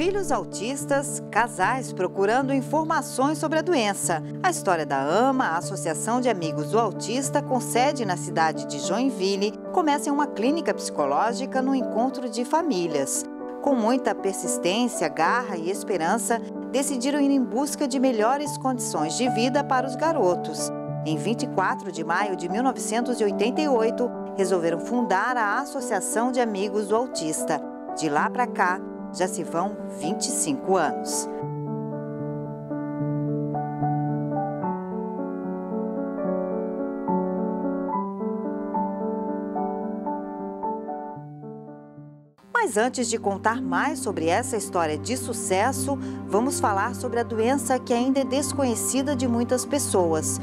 Filhos autistas, casais procurando informações sobre a doença. A história da AMA, a Associação de Amigos do Autista, com sede na cidade de Joinville, começa em uma clínica psicológica no encontro de famílias. Com muita persistência, garra e esperança, decidiram ir em busca de melhores condições de vida para os garotos. Em 24 de maio de 1988, resolveram fundar a Associação de Amigos do Autista. De lá para cá, já se vão 25 anos. Mas antes de contar mais sobre essa história de sucesso, vamos falar sobre a doença que ainda é desconhecida de muitas pessoas.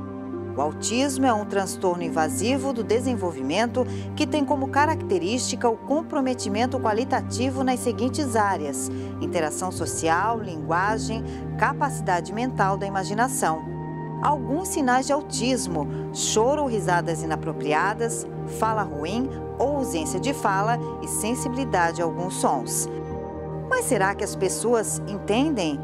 O autismo é um transtorno invasivo do desenvolvimento que tem como característica o comprometimento qualitativo nas seguintes áreas: interação social, linguagem, capacidade mental da imaginação. Alguns sinais de autismo: choro ou risadas inapropriadas, fala ruim ou ausência de fala e sensibilidade a alguns sons. Mas será que as pessoas entendem?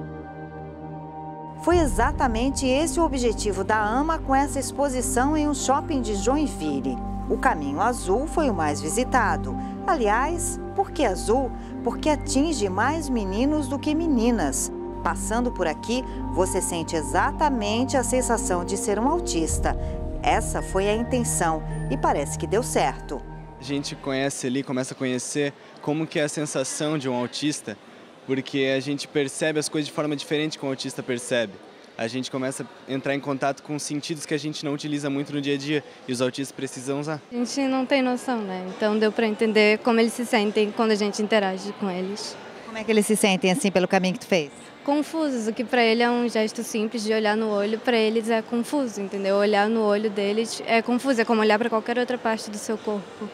Foi exatamente esse o objetivo da AMA com essa exposição em um shopping de Joinville. O Caminho Azul foi o mais visitado. Aliás, por que azul? Porque atinge mais meninos do que meninas. Passando por aqui, você sente exatamente a sensação de ser um autista. Essa foi a intenção e parece que deu certo. A gente conhece ali, começa a conhecer como que é a sensação de um autista, porque a gente percebe as coisas de forma diferente que o autista percebe. A gente começa a entrar em contato com sentidos que a gente não utiliza muito no dia a dia e os autistas precisam usar. A gente não tem noção, né? Então deu para entender como eles se sentem quando a gente interage com eles. Como é que eles se sentem assim pelo caminho que tu fez? Confusos, o que para ele é um gesto simples de olhar no olho, para eles é confuso, entendeu? Olhar no olho deles é confuso, é como olhar para qualquer outra parte do seu corpo.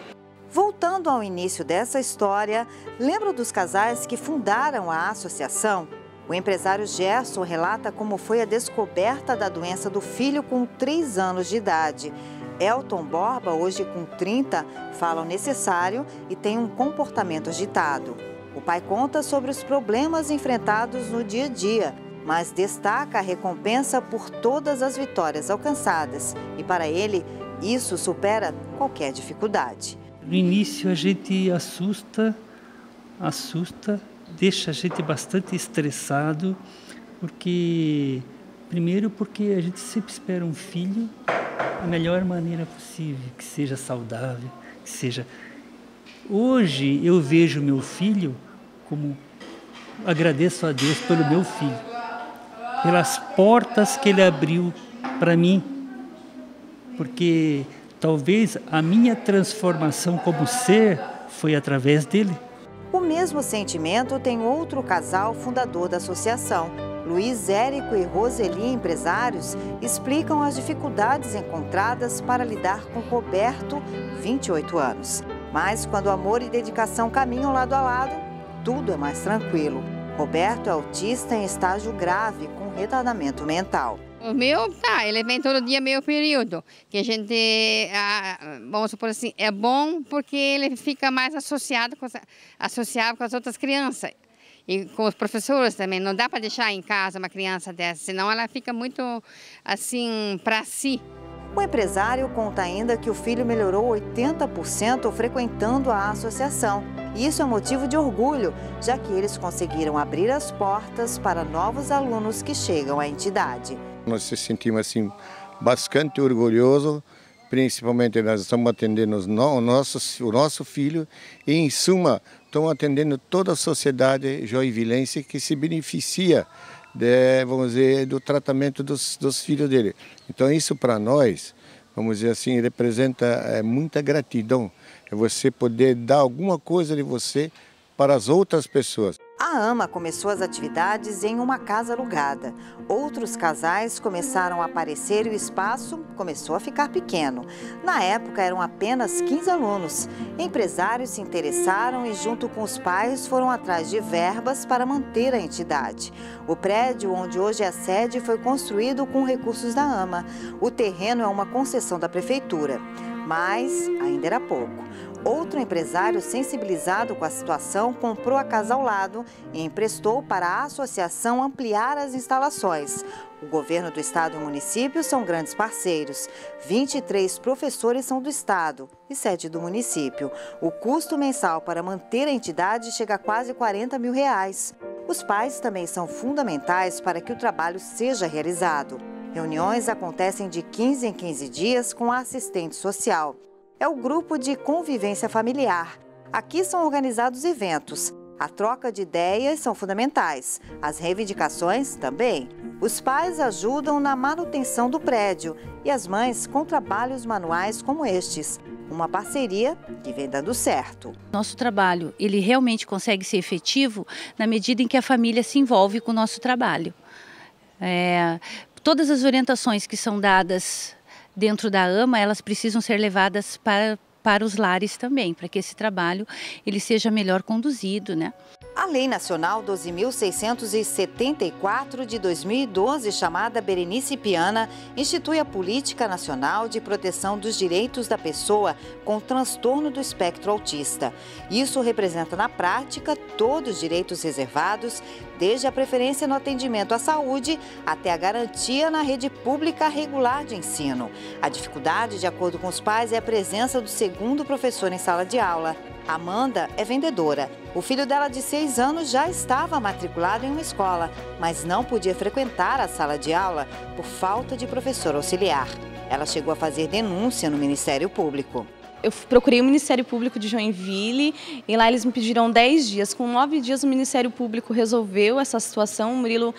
Voltando ao início dessa história, lembra dos casais que fundaram a associação? O empresário Gerson relata como foi a descoberta da doença do filho com 3 anos de idade. Elton Borba, hoje com 30, fala o necessário e tem um comportamento agitado. O pai conta sobre os problemas enfrentados no dia a dia, mas destaca a recompensa por todas as vitórias alcançadas. E para ele, isso supera qualquer dificuldade. No início a gente assusta, deixa a gente bastante estressado, primeiro porque a gente sempre espera um filho da melhor maneira possível, que seja saudável, que seja... Hoje eu vejo meu filho como agradeço a Deus pelo meu filho, pelas portas que ele abriu para mim, porque talvez a minha transformação como ser foi através dele. O mesmo sentimento tem outro casal fundador da associação. Luiz Érico e Roseli, empresários, explicam as dificuldades encontradas para lidar com Roberto, 28 anos. Mas quando amor e dedicação caminham lado a lado, tudo é mais tranquilo. Roberto é autista em estágio grave, com retardamento mental. O meu, ele vem todo dia meio período, que a gente, vamos supor assim, é bom porque ele fica mais associado com as outras crianças. E com os professores também, não dá para deixar em casa uma criança dessa, senão ela fica muito, assim, para si. O empresário conta ainda que o filho melhorou 80% frequentando a associação. E isso é motivo de orgulho, já que eles conseguiram abrir as portas para novos alunos que chegam à entidade. Nós nos sentimos assim, bastante orgulhosos, principalmente nós estamos atendendo o nosso filho e, em suma, estamos atendendo toda a sociedade joinvilense que se beneficia vamos dizer, do tratamento dos filhos dele. Então isso para nós, vamos dizer assim, representa muita gratidão. É você poder dar alguma coisa de você para as outras pessoas. A AMA começou as atividades em uma casa alugada. Outros casais começaram a aparecer e o espaço começou a ficar pequeno. Na época eram apenas 15 alunos. Empresários se interessaram e junto com os pais foram atrás de verbas para manter a entidade. O prédio onde hoje é a sede foi construído com recursos da AMA. O terreno é uma concessão da prefeitura. Mas ainda era pouco. Outro empresário sensibilizado com a situação comprou a casa ao lado e emprestou para a associação ampliar as instalações. O governo do estado e o município são grandes parceiros. 23 professores são do estado e 7 do município. O custo mensal para manter a entidade chega a quase R$40 mil. Os pais também são fundamentais para que o trabalho seja realizado. Reuniões acontecem de 15 em 15 dias com a assistente social. É o grupo de convivência familiar. Aqui são organizados eventos. A troca de ideias são fundamentais. As reivindicações também. Os pais ajudam na manutenção do prédio e as mães com trabalhos manuais como estes. Uma parceria que vem dando certo. Nosso trabalho, ele realmente consegue ser efetivo na medida em que a família se envolve com o nosso trabalho. Todas as orientações que são dadas dentro da AMA, elas precisam ser levadas para os lares também, para que esse trabalho ele seja melhor conduzido, né? A Lei Nacional 12.674 de 2012, chamada Berenice Piana, institui a Política Nacional de Proteção dos Direitos da Pessoa com Transtorno do Espectro Autista. Isso representa na prática todos os direitos reservados, desde a preferência no atendimento à saúde até a garantia na rede pública regular de ensino. A dificuldade, de acordo com os pais, é a presença do segundo professor em sala de aula. Amanda é vendedora. O filho dela de 6 anos já estava matriculado em uma escola, mas não podia frequentar a sala de aula por falta de professor auxiliar. Ela chegou a fazer denúncia no Ministério Público. Eu procurei o Ministério Público de Joinville e lá eles me pediram 10 dias. Com 9 dias o Ministério Público resolveu essa situação. O Murilo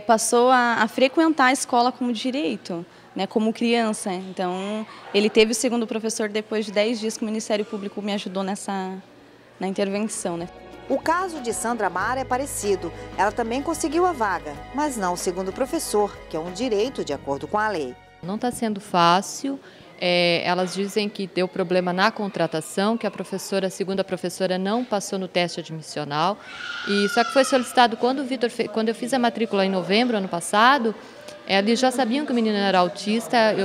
passou a frequentar a escola como direito, né, como criança. Então, ele teve o segundo professor depois de 10 dias que o Ministério Público me ajudou na intervenção, né. O caso de Sandra Mara é parecido. Ela também conseguiu a vaga, mas não o segundo professor, que é um direito de acordo com a lei. Não está sendo fácil. Elas dizem que deu problema na contratação, que a segunda professora não passou no teste admissional. Só que foi solicitado quando eu fiz a matrícula em novembro, ano passado. Eles já sabiam que o menino era autista,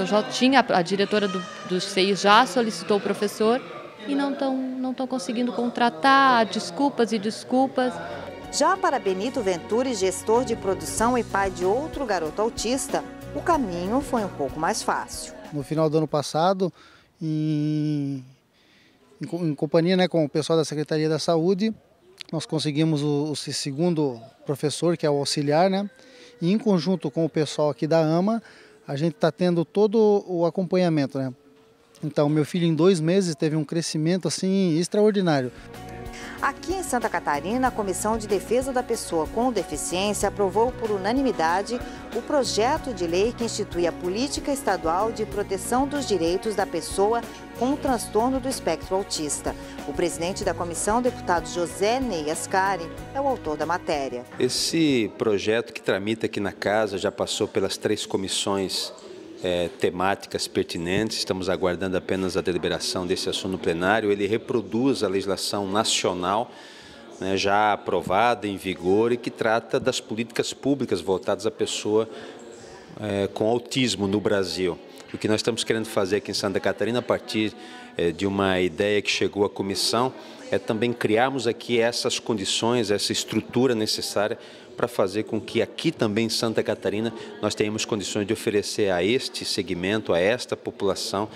a diretora dos CEIs já solicitou o professor e não estão conseguindo contratar, desculpas e desculpas. Já para Benito Venturi, gestor de produção e pai de outro garoto autista, o caminho foi um pouco mais fácil. No final do ano passado, em companhia, né, com o pessoal da Secretaria da Saúde, nós conseguimos o segundo professor, que é o auxiliar, né? E em conjunto com o pessoal aqui da AMA, a gente está tendo todo o acompanhamento, né? Então, meu filho em 2 meses teve um crescimento assim extraordinário. Aqui em Santa Catarina, a Comissão de Defesa da Pessoa com Deficiência aprovou por unanimidade o projeto de lei que institui a Política Estadual de Proteção dos Direitos da Pessoa com transtorno do espectro autista. O presidente da comissão, deputado José Ney Ascari, é o autor da matéria. Esse projeto que tramita aqui na casa já passou pelas 3 comissões temáticas pertinentes, estamos aguardando apenas a deliberação desse assunto no plenário. Ele reproduz a legislação nacional, né, já aprovada, em vigor, e que trata das políticas públicas voltadas à pessoa com autismo no Brasil. O que nós estamos querendo fazer aqui em Santa Catarina, a partir de uma ideia que chegou à comissão, é também criarmos aqui essas condições, essa estrutura necessária para fazer com que aqui também em Santa Catarina nós tenhamos condições de oferecer a este segmento, a esta população,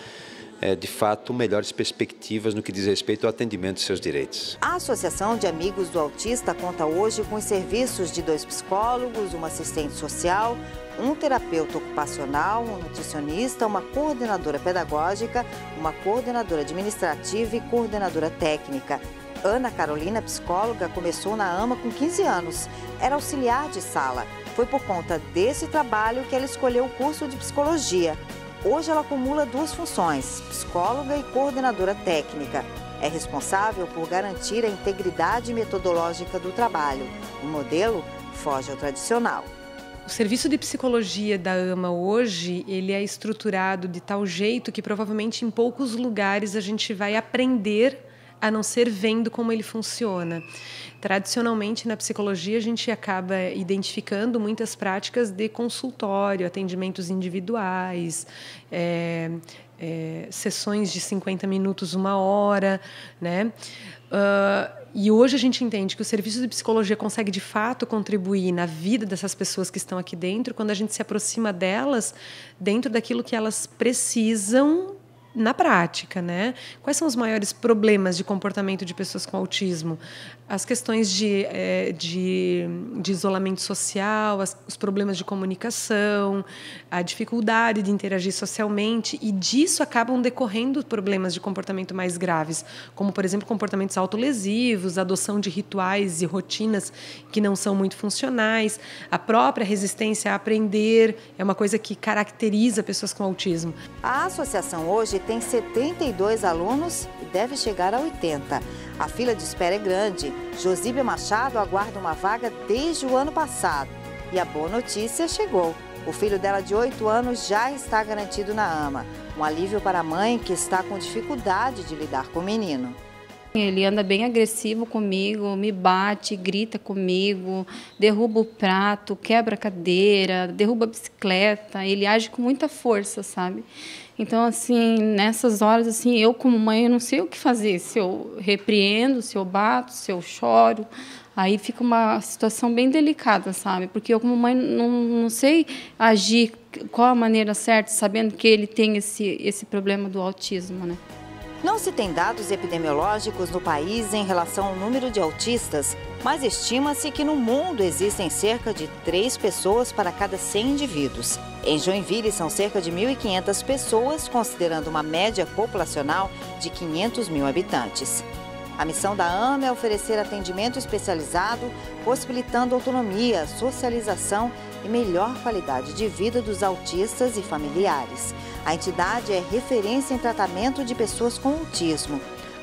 de fato, melhores perspectivas no que diz respeito ao atendimento de seus direitos. A Associação de Amigos do Autista conta hoje com os serviços de 2 psicólogos, uma assistente social, um terapeuta ocupacional, um nutricionista, uma coordenadora pedagógica, uma coordenadora administrativa e coordenadora técnica. Ana Carolina, psicóloga, começou na AMA com 15 anos. Era auxiliar de sala. Foi por conta desse trabalho que ela escolheu o curso de psicologia. Hoje ela acumula 2 funções, psicóloga e coordenadora técnica. É responsável por garantir a integridade metodológica do trabalho. O modelo foge ao tradicional. O serviço de psicologia da AMA hoje, ele é estruturado de tal jeito que provavelmente em poucos lugares a gente vai aprender a não ser vendo como ele funciona. Tradicionalmente, na psicologia, a gente acaba identificando muitas práticas de consultório, atendimentos individuais, sessões de 50 minutos, 1 hora, né? E hoje a gente entende que o serviço de psicologia consegue, de fato, contribuir na vida dessas pessoas que estão aqui dentro, quando a gente se aproxima delas dentro daquilo que elas precisam na prática, né? Quais são os maiores problemas de comportamento de pessoas com autismo? As questões de isolamento social, os problemas de comunicação, a dificuldade de interagir socialmente, e disso acabam decorrendo problemas de comportamento mais graves, como, por exemplo, comportamentos autolesivos, adoção de rituais e rotinas que não são muito funcionais, a própria resistência a aprender é uma coisa que caracteriza pessoas com autismo. A associação hoje tem 72 alunos e deve chegar a 80. A fila de espera é grande. Josíbia Machado aguarda uma vaga desde o ano passado. E a boa notícia chegou. O filho dela de 8 anos já está garantido na AMA. Um alívio para a mãe que está com dificuldade de lidar com o menino. Ele anda bem agressivo comigo, me bate, grita comigo, derruba o prato, quebra a cadeira, derruba a bicicleta. Ele age com muita força, sabe? Então, assim, nessas horas, assim, eu como mãe, eu não sei o que fazer. Se eu repreendo, se eu bato, se eu choro. Aí fica uma situação bem delicada, sabe? Porque eu como mãe não sei agir qual a maneira certa, sabendo que ele tem esse problema do autismo, né? Não se tem dados epidemiológicos no país em relação ao número de autistas, mas estima-se que no mundo existem cerca de 3 pessoas para cada 100 indivíduos. Em Joinville são cerca de 1.500 pessoas, considerando uma média populacional de 500 mil habitantes. A missão da AMA é oferecer atendimento especializado, possibilitando autonomia, socialização e melhor qualidade de vida dos autistas e familiares. A entidade é referência em tratamento de pessoas com autismo.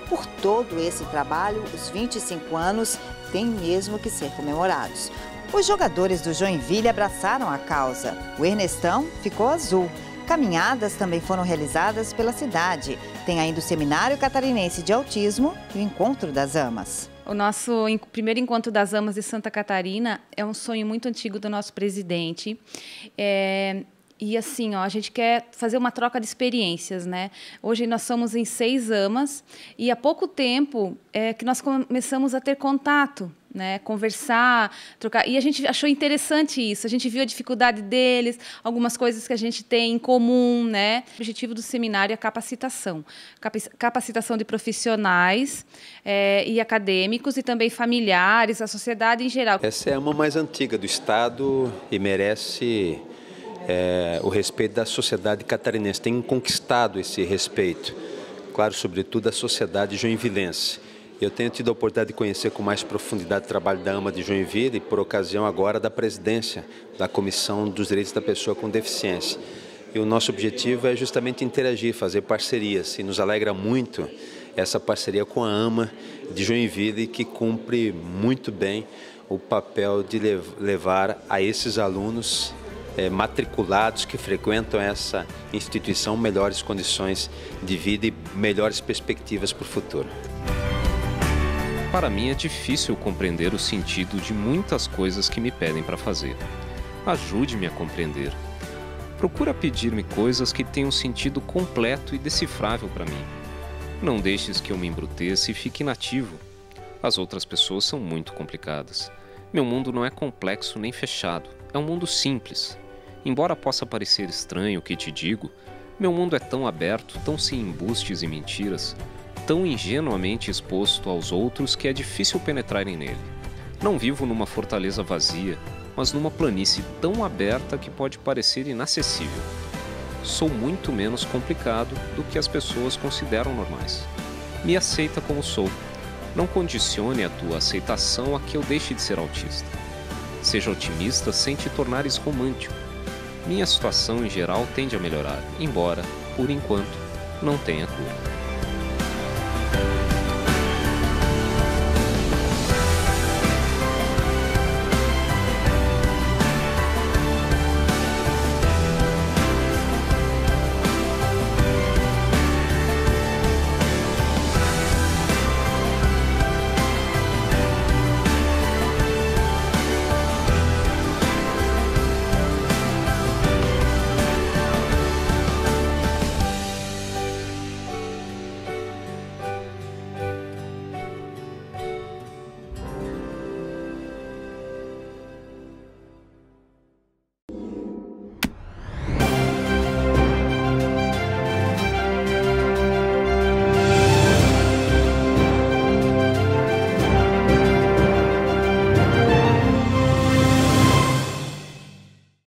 Por todo esse trabalho, os 25 anos têm mesmo que ser comemorados. Os jogadores do Joinville abraçaram a causa. O Ernestão ficou azul. Caminhadas também foram realizadas pela cidade. Tem ainda o Seminário Catarinense de Autismo e o Encontro das Amas. O nosso primeiro Encontro das Amas de Santa Catarina é um sonho muito antigo do nosso presidente. E assim, a gente quer fazer uma troca de experiências, né? Hoje nós somos em 6 amas e há pouco tempo que nós começamos a ter contato, né? Conversar, trocar. E a gente achou interessante isso. A gente viu a dificuldade deles, algumas coisas que a gente tem em comum, né? O objetivo do seminário é a capacitação. Capacitação de profissionais e acadêmicos e também familiares, a sociedade em geral. Essa é a ama mais antiga do estado e merece o respeito da sociedade catarinense. Tem conquistado esse respeito, claro, sobretudo da sociedade joinvilense. Eu tenho tido a oportunidade de conhecer com mais profundidade o trabalho da AMA de Joinville, por ocasião agora da presidência da Comissão dos Direitos da Pessoa com Deficiência. E o nosso objetivo é justamente interagir, fazer parcerias, e nos alegra muito essa parceria com a AMA de Joinville, que cumpre muito bem o papel de levar a esses alunos matriculados que frequentam essa instituição melhores condições de vida e melhores perspectivas para o futuro. Para mim é difícil compreender o sentido de muitas coisas que me pedem para fazer. Ajude-me a compreender. Procura pedir-me coisas que tenham sentido completo e decifrável para mim. Não deixes que eu me embruteça e fique inativo. As outras pessoas são muito complicadas. Meu mundo não é complexo nem fechado. É um mundo simples. Embora possa parecer estranho o que te digo, meu mundo é tão aberto, tão sem embustes e mentiras, tão ingenuamente exposto aos outros que é difícil penetrarem nele. Não vivo numa fortaleza vazia, mas numa planície tão aberta que pode parecer inacessível. Sou muito menos complicado do que as pessoas consideram normais. Me aceita como sou. Não condicione a tua aceitação a que eu deixe de ser autista. Seja otimista sem te tornares romântico. Minha situação em geral tende a melhorar, embora, por enquanto, não tenha cura.